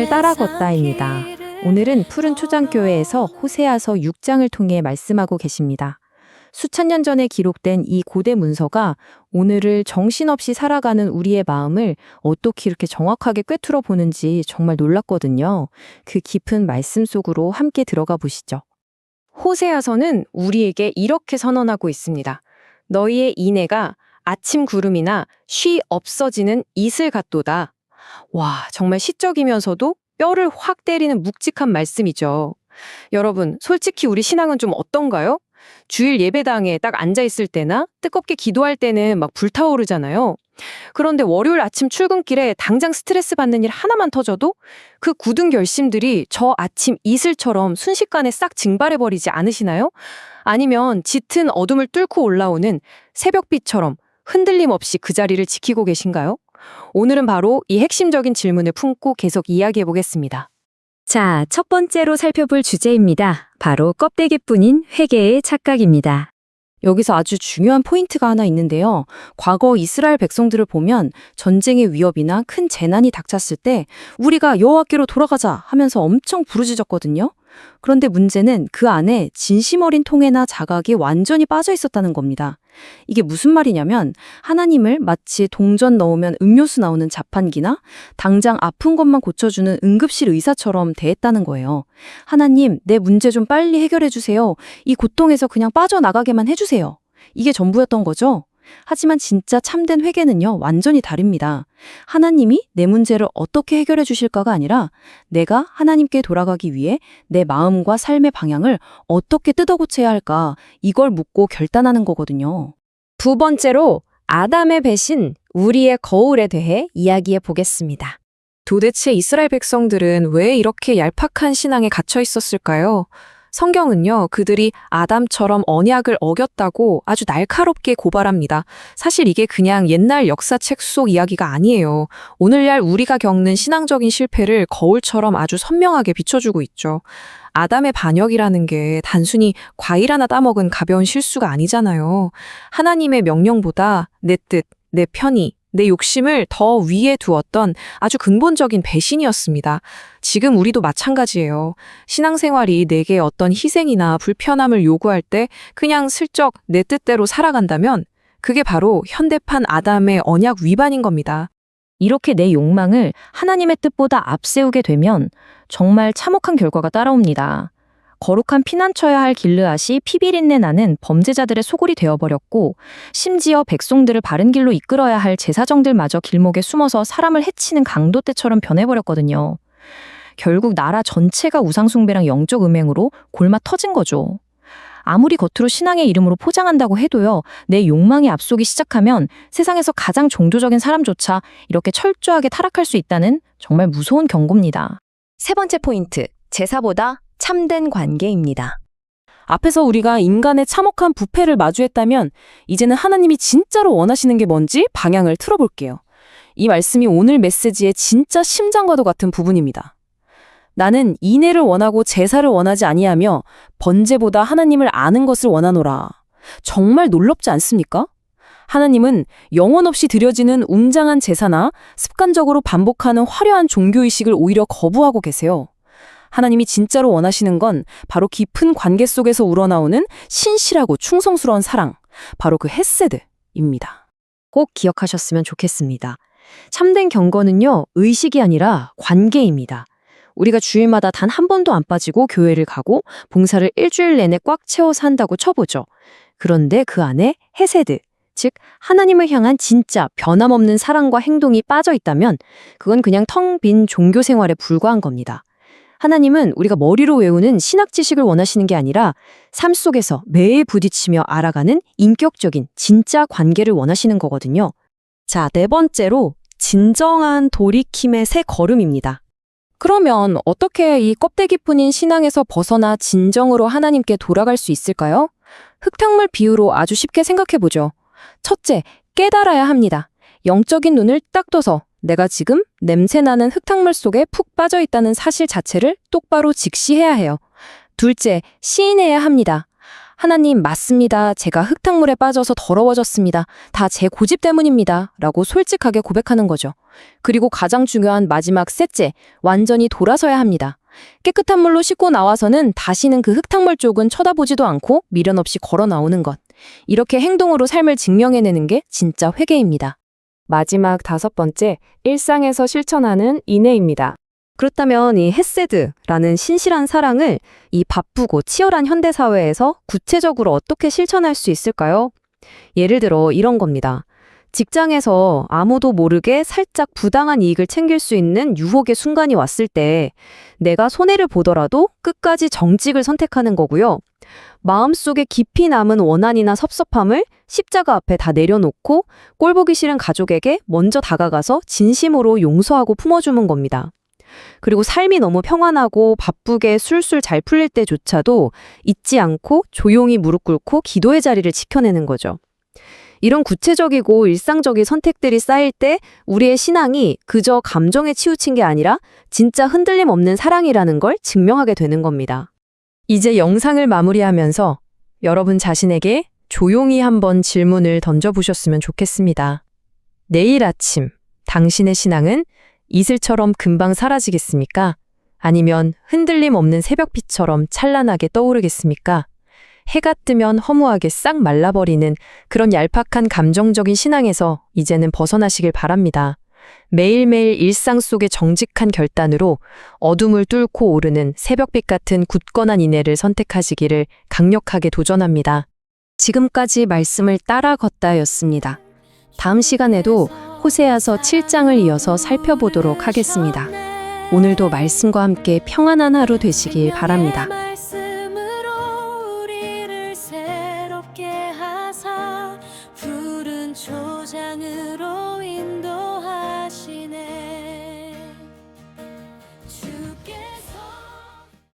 따라 걷다입니다. 오늘은 푸른 초장교회에서 호세아서 6장을 통해 말씀하고 계십니다. 수천 년 전에 기록된 이 고대 문서가 오늘을 정신없이 살아가는 우리의 마음을 어떻게 이렇게 정확하게 꿰뚫어 보는지 정말 놀랐거든요. 그 깊은 말씀 속으로 함께 들어가 보시죠. 호세아서는 우리에게 이렇게 선언하고 있습니다. 너희의 인애가 아침 구름이나 쉬 없어지는 이슬 같도다. 와, 정말 시적이면서도 뼈를 확 때리는 묵직한 말씀이죠. 여러분, 솔직히 우리 신앙은 좀 어떤가요? 주일 예배당에 딱 앉아있을 때나 뜨겁게 기도할 때는 막 불타오르잖아요. 그런데 월요일 아침 출근길에 당장 스트레스 받는 일 하나만 터져도 그 굳은 결심들이 저 아침 이슬처럼 순식간에 싹 증발해버리지 않으시나요? 아니면 짙은 어둠을 뚫고 올라오는 새벽빛처럼 흔들림 없이 그 자리를 지키고 계신가요? 오늘은 바로 이 핵심적인 질문을 품고 계속 이야기해 보겠습니다. 자, 첫 번째로 살펴볼 주제입니다. 바로 껍데기뿐인 회개의 착각입니다. 여기서 아주 중요한 포인트가 하나 있는데요. 과거 이스라엘 백성들을 보면 전쟁의 위협이나 큰 재난이 닥쳤을 때 우리가 여호와께로 돌아가자 하면서 엄청 부르짖었거든요. 그런데 문제는 그 안에 진심 어린 통해나 자각이 완전히 빠져 있었다는 겁니다. 이게 무슨 말이냐면 하나님을 마치 동전 넣으면 음료수 나오는 자판기나 당장 아픈 것만 고쳐주는 응급실 의사처럼 대했다는 거예요. 하나님, 내 문제 좀 빨리 해결해 주세요. 이 고통에서 그냥 빠져나가게만 해주세요. 이게 전부였던 거죠. 하지만 진짜 참된 회개는요, 완전히 다릅니다. 하나님이 내 문제를 어떻게 해결해 주실까가 아니라 내가 하나님께 돌아가기 위해 내 마음과 삶의 방향을 어떻게 뜯어고쳐야 할까, 이걸 묻고 결단하는 거거든요. 두 번째로 아담의 배신, 우리의 거울에 대해 이야기해 보겠습니다. 도대체 이스라엘 백성들은 왜 이렇게 얄팍한 신앙에 갇혀 있었을까요? 성경은요, 그들이 아담처럼 언약을 어겼다고 아주 날카롭게 고발합니다. 사실 이게 그냥 옛날 역사책 속 이야기가 아니에요. 오늘날 우리가 겪는 신앙적인 실패를 거울처럼 아주 선명하게 비춰주고 있죠. 아담의 반역이라는 게 단순히 과일 하나 따먹은 가벼운 실수가 아니잖아요. 하나님의 명령보다 내 뜻, 내 편의, 내 욕심을 더 위에 두었던 아주 근본적인 배신이었습니다. 지금 우리도 마찬가지예요. 신앙생활이 내게 어떤 희생이나 불편함을 요구할 때 그냥 슬쩍 내 뜻대로 살아간다면 그게 바로 현대판 아담의 언약 위반인 겁니다. 이렇게 내 욕망을 하나님의 뜻보다 앞세우게 되면 정말 참혹한 결과가 따라옵니다. 거룩한 피난처야 할 길르앗이 피비린내 나는 범죄자들의 소굴이 되어버렸고 심지어 백성들을 바른 길로 이끌어야 할 제사장들마저 길목에 숨어서 사람을 해치는 강도떼처럼 변해버렸거든요. 결국 나라 전체가 우상숭배랑 영적 음행으로 골마 터진 거죠. 아무리 겉으로 신앙의 이름으로 포장한다고 해도요, 내 욕망이 앞서기 시작하면 세상에서 가장 종교적인 사람조차 이렇게 철저하게 타락할 수 있다는 정말 무서운 경고입니다. 세 번째 포인트, 제사보다 참된 관계입니다. 앞에서 우리가 인간의 참혹한 부패를 마주했다면 이제는 하나님이 진짜로 원하시는 게 뭔지 방향을 틀어볼게요. 이 말씀이 오늘 메시지의 진짜 심장과도 같은 부분입니다. 나는 인애를 원하고 제사를 원하지 아니하며 번제보다 하나님을 아는 것을 원하노라. 정말 놀랍지 않습니까? 하나님은 영혼 없이 드려지는 웅장한 제사나 습관적으로 반복하는 화려한 종교의식을 오히려 거부하고 계세요. 하나님이 진짜로 원하시는 건 바로 깊은 관계 속에서 우러나오는 신실하고 충성스러운 사랑, 바로 그 헤세드입니다. 꼭 기억하셨으면 좋겠습니다. 참된 경건은요, 의식이 아니라 관계입니다. 우리가 주일마다 단 한 번도 안 빠지고 교회를 가고 봉사를 일주일 내내 꽉 채워서 한다고 쳐보죠. 그런데 그 안에 헤세드, 즉 하나님을 향한 진짜 변함없는 사랑과 행동이 빠져 있다면 그건 그냥 텅 빈 종교 생활에 불과한 겁니다. 하나님은 우리가 머리로 외우는 신학 지식을 원하시는 게 아니라 삶 속에서 매일 부딪히며 알아가는 인격적인 진짜 관계를 원하시는 거거든요. 자, 네 번째로 진정한 돌이킴의 새 걸음입니다. 그러면 어떻게 이 껍데기뿐인 신앙에서 벗어나 진정으로 하나님께 돌아갈 수 있을까요? 흙탕물 비유로 아주 쉽게 생각해보죠. 첫째, 깨달아야 합니다. 영적인 눈을 딱 떠서 내가 지금 냄새나는 흙탕물 속에 푹 빠져 있다는 사실 자체를 똑바로 직시해야 해요. 둘째, 시인해야 합니다. 하나님, 맞습니다. 제가 흙탕물에 빠져서 더러워졌습니다. 다 제 고집 때문입니다. 라고 솔직하게 고백하는 거죠. 그리고 가장 중요한 마지막 셋째, 완전히 돌아서야 합니다. 깨끗한 물로 씻고 나와서는 다시는 그 흙탕물 쪽은 쳐다보지도 않고 미련 없이 걸어 나오는 것. 이렇게 행동으로 삶을 증명해내는 게 진짜 회개입니다. 마지막 5번째, 일상에서 실천하는 인내입니다. 그렇다면 이 헤세드라는 신실한 사랑을 이 바쁘고 치열한 현대사회에서 구체적으로 어떻게 실천할 수 있을까요? 예를 들어 이런 겁니다. 직장에서 아무도 모르게 살짝 부당한 이익을 챙길 수 있는 유혹의 순간이 왔을 때 내가 손해를 보더라도 끝까지 정직을 선택하는 거고요. 마음속에 깊이 남은 원한이나 섭섭함을 십자가 앞에 다 내려놓고 꼴보기 싫은 가족에게 먼저 다가가서 진심으로 용서하고 품어주는 겁니다. 그리고 삶이 너무 평안하고 바쁘게 술술 잘 풀릴 때조차도 잊지 않고 조용히 무릎 꿇고 기도의 자리를 지켜내는 거죠. 이런 구체적이고 일상적인 선택들이 쌓일 때 우리의 신앙이 그저 감정에 치우친 게 아니라 진짜 흔들림 없는 사랑이라는 걸 증명하게 되는 겁니다. 이제 영상을 마무리하면서 여러분 자신에게 조용히 한번 질문을 던져보셨으면 좋겠습니다. 내일 아침, 당신의 신앙은 이슬처럼 금방 사라지겠습니까? 아니면 흔들림 없는 새벽빛처럼 찬란하게 떠오르겠습니까? 해가 뜨면 허무하게 싹 말라버리는 그런 얄팍한 감정적인 신앙에서 이제는 벗어나시길 바랍니다. 매일매일 일상 속의 정직한 결단으로 어둠을 뚫고 오르는 새벽빛 같은 굳건한 인내를 선택하시기를 강력하게 도전합니다. 지금까지 말씀을 따라 걷다였습니다. 다음 시간에도 호세아서 7장을 이어서 살펴보도록 하겠습니다. 오늘도 말씀과 함께 평안한 하루 되시길 바랍니다. 말씀으로 우리를 새롭게 하사 푸른 초장으로